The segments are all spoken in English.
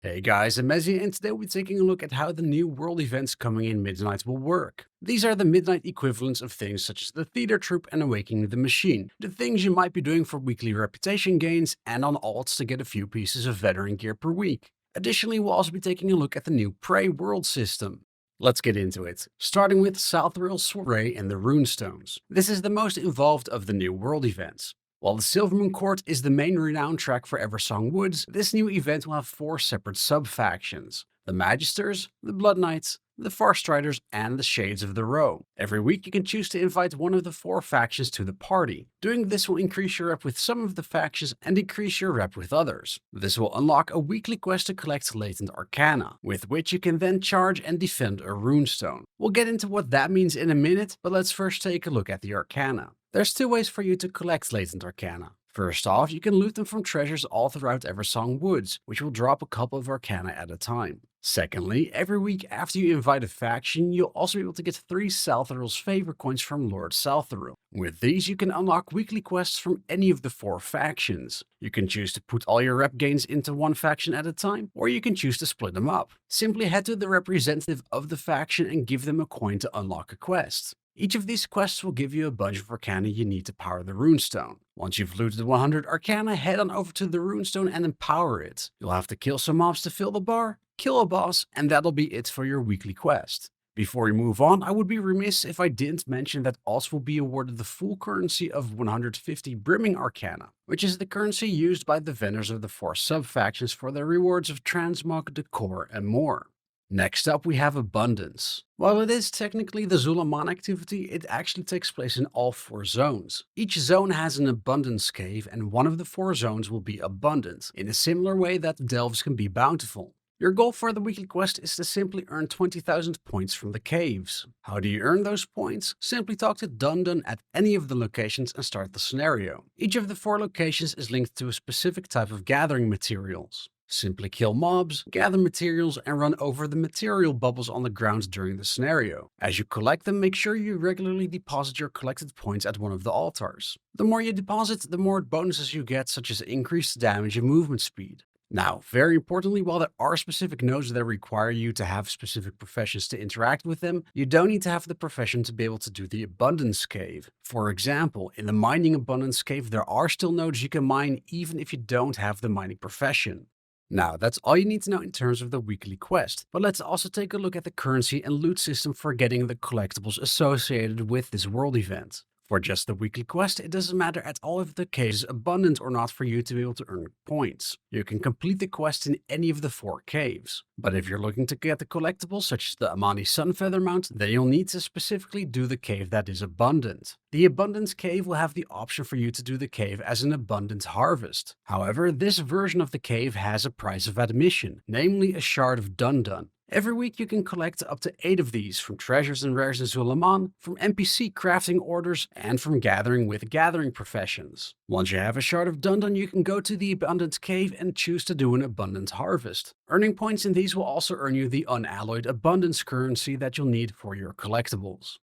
Hey guys, I'm Mezzy, and today we're taking a look at how the new world events coming in Midnight will work. These are the Midnight equivalents of things such as the Theater Troupe and Awakening the Machine, the things you might be doing for weekly reputation gains and on alts to get a few pieces of veteran gear per week. Additionally, we'll also be taking a look at the new Prey world system. Let's get into it, starting with Saltheril, Soiree, and the Runestones. This is the most involved of the new world events. While the Silvermoon Court is the main renown track for Eversong Woods, this new event will have 4 separate sub-factions: the Magisters, the Blood Knights, the Farstriders, and the Shades of the Row. Every week you can choose to invite one of the 4 factions to the party. Doing this will increase your rep with some of the factions and decrease your rep with others. This will unlock a weekly quest to collect Latent Arcana, with which you can then charge and defend a runestone. We'll get into what that means in a minute, but let's first take a look at the Arcana. There's 2 ways for you to collect Latent Arcana. First off, you can loot them from treasures all throughout Eversong Woods, which will drop a couple of Arcana at a time. Secondly, every week after you invite a faction, you'll also be able to get 3 Saltheril's favor coins from Lord Saltheril. With these, you can unlock weekly quests from any of the 4 factions. You can choose to put all your rep gains into one faction at a time, or you can choose to split them up. Simply head to the representative of the faction and give them a coin to unlock a quest. Each of these quests will give you a bunch of Arcana you need to power the runestone. Once you've looted 100 Arcana, head on over to the runestone and empower it. You'll have to kill some mobs to fill the bar, kill a boss, and that'll be it for your weekly quest. Before we move on, I would be remiss if I didn't mention that alts will be awarded the full currency of 150 Brimming Arcana, which is the currency used by the vendors of the 4 sub-factions for their rewards of Transmog, Decor, and more. Next up, we have Abundance. While it is technically the Zul'Aman activity, it actually takes place in all 4 zones. Each zone has an Abundance cave, and one of the 4 zones will be abundant, in a similar way that Delves can be bountiful. Your goal for the weekly quest is to simply earn 20,000 points from the caves. How do you earn those points? Simply talk to Dundun at any of the locations and start the scenario. Each of the 4 locations is linked to a specific type of gathering materials. Simply kill mobs, gather materials, and run over the material bubbles on the ground during the scenario. As you collect them, make sure you regularly deposit your collected points at one of the altars. The more you deposit, the more bonuses you get, such as increased damage and movement speed. Now, very importantly, while there are specific nodes that require you to have specific professions to interact with them, you don't need to have the profession to be able to do the Abundance Cave. For example, in the Mining Abundance Cave, there are still nodes you can mine even if you don't have the mining profession. Now, that's all you need to know in terms of the weekly quest, but let's also take a look at the currency and loot system for getting the collectibles associated with this world event. For just the weekly quest, it doesn't matter at all if the cave is abundant or not for you to be able to earn points. You can complete the quest in any of the 4 caves. But if you're looking to get the collectibles such as the Amani Sunfeather Mount, then you'll need to specifically do the cave that is abundant. The Abundance Cave will have the option for you to do the cave as an Abundant Harvest. However, this version of the cave has a price of admission, namely a Shard of Dundun. Every week you can collect up to 8 of these from treasures and rares in Zul'Aman, from NPC crafting orders, and from gathering with gathering professions. Once you have a Shard of Dundun, you can go to the Abundant Cave and choose to do an Abundant Harvest. Earning points in these will also earn you the unalloyed Abundance currency that you'll need for your collectibles.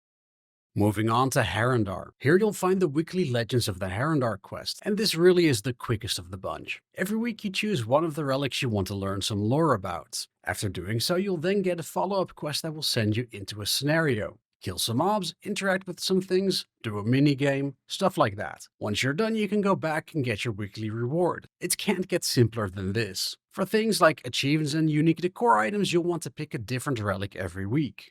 Moving on to Harandar. Here you'll find the weekly Legends of the Harandar quest, and this really is the quickest of the bunch. Every week you choose one of the relics you want to learn some lore about. After doing so, you'll then get a follow-up quest that will send you into a scenario. Kill some mobs, interact with some things, do a mini-game, stuff like that. Once you're done, you can go back and get your weekly reward. It can't get simpler than this. For things like achievements and unique decor items, you'll want to pick a different relic every week.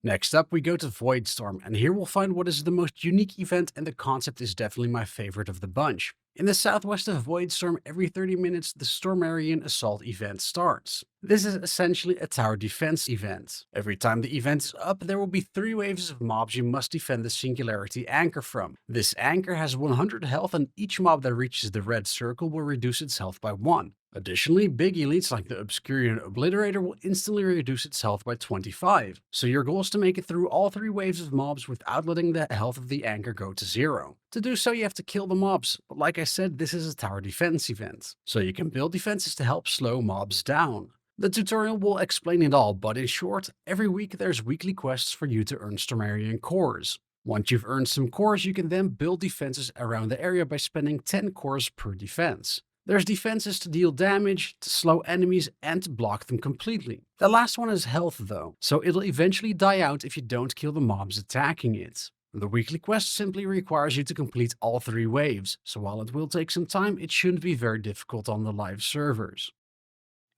Next up, we go to Voidstorm, and here we'll find what is the most unique event, and the concept is definitely my favorite of the bunch. In the southwest of Voidstorm, every 30 minutes the Stormarion Assault event starts. This is essentially a tower defense event. Every time the event is up, there will be 3 waves of mobs you must defend the Singularity Anchor from. This anchor has 100 health, and each mob that reaches the red circle will reduce its health by 1. Additionally, big elites like the Obscurian Obliterator will instantly reduce its health by 25, so your goal is to make it through all 3 waves of mobs without letting the health of the anchor go to 0. To do so, you have to kill the mobs, but like I said, this is a tower defense event, so you can build defenses to help slow mobs down. The tutorial will explain it all, but in short, every week there's weekly quests for you to earn Stormarion cores. Once you've earned some cores, you can then build defenses around the area by spending 10 cores per defense. There's defenses to deal damage, to slow enemies, and to block them completely. The last one is health though, so it'll eventually die out if you don't kill the mobs attacking it. The weekly quest simply requires you to complete all 3 waves, so while it will take some time, it shouldn't be very difficult on the live servers.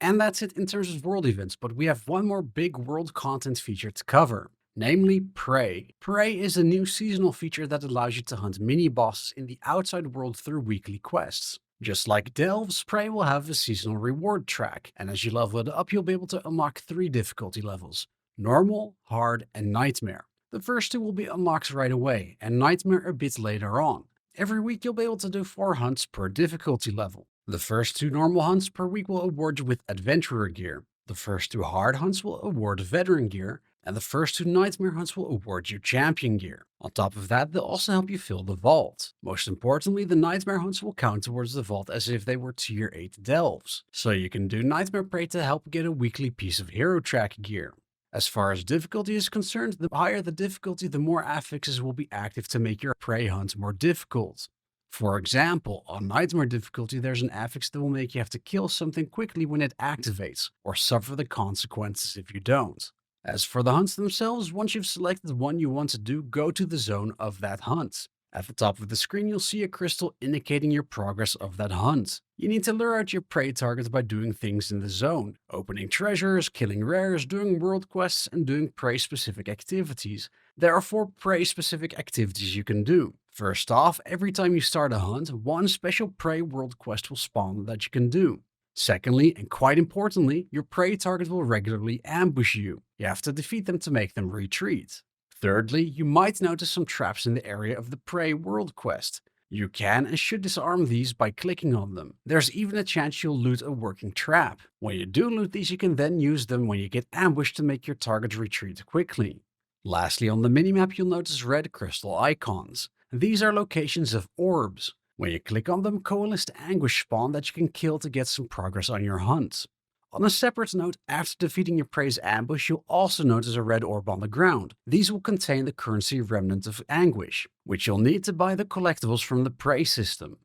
And that's it in terms of world events, but we have one more big world content feature to cover, namely Prey. Prey is a new seasonal feature that allows you to hunt mini-bosses in the outside world through weekly quests. Just like Delves, Prey will have a seasonal reward track, and as you level it up, you'll be able to unlock 3 difficulty levels: Normal, Hard, and Nightmare. The first 2 will be unlocked right away, and Nightmare a bit later on. Every week you'll be able to do 4 hunts per difficulty level. The first 2 normal hunts per week will award you with Adventurer gear. The first 2 hard hunts will award Veteran gear, and the first 2 Nightmare hunts will award you Champion gear. On top of that, they'll also help you fill the vault. Most importantly, the Nightmare hunts will count towards the vault as if they were tier 8 delves. So you can do Nightmare Prey to help get a weekly piece of hero track gear. As far as difficulty is concerned, the higher the difficulty, the more affixes will be active to make your prey hunt more difficult. For example, on Nightmare difficulty there's an affix that will make you have to kill something quickly when it activates, or suffer the consequences if you don't. As for the hunts themselves, once you've selected one you want to do, go to the zone of that hunt. At the top of the screen you'll see a crystal indicating your progress of that hunt. You need to lure out your prey targets by doing things in the zone, opening treasures, killing rares, doing world quests, and doing prey-specific activities. There are 4 prey-specific activities you can do. First off, every time you start a hunt, one special prey world quest will spawn that you can do. Secondly, and quite importantly, your prey target will regularly ambush you. You have to defeat them to make them retreat. Thirdly, you might notice some traps in the area of the prey world quest. You can and should disarm these by clicking on them. There's even a chance you'll loot a working trap. When you do loot these, you can then use them when you get ambushed to make your target retreat quickly. Lastly, on the minimap you'll notice red crystal icons. These are locations of orbs. When you click on them, coalesced anguish spawn that you can kill to get some progress on your hunt. On a separate note, after defeating your prey's ambush, you'll also notice a red orb on the ground. These will contain the currency Remnant of Anguish, which you'll need to buy the collectibles from the prey system.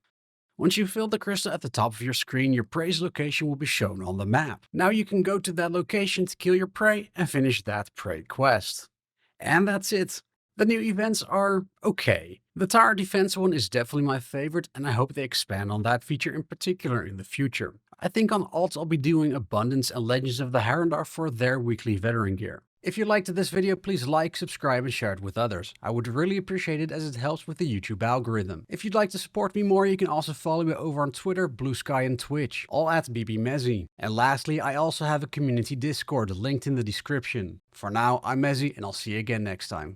Once you've filled the crystal at the top of your screen, your prey's location will be shown on the map. Now you can go to that location to kill your prey and finish that prey quest. And that's it. The new events are okay. The tower defense one is definitely my favorite, and I hope they expand on that feature in particular in the future. I think on alts I'll be doing Abundance and Legends of the Harandar for their weekly veteran gear. If you liked this video, please like, subscribe, and share it with others. I would really appreciate it as it helps with the YouTube algorithm. If you'd like to support me more, you can also follow me over on Twitter, Blue Sky, and Twitch, all at BBMezzy. And lastly, I also have a community Discord linked in the description. For now, I'm Mezzy, and I'll see you again next time.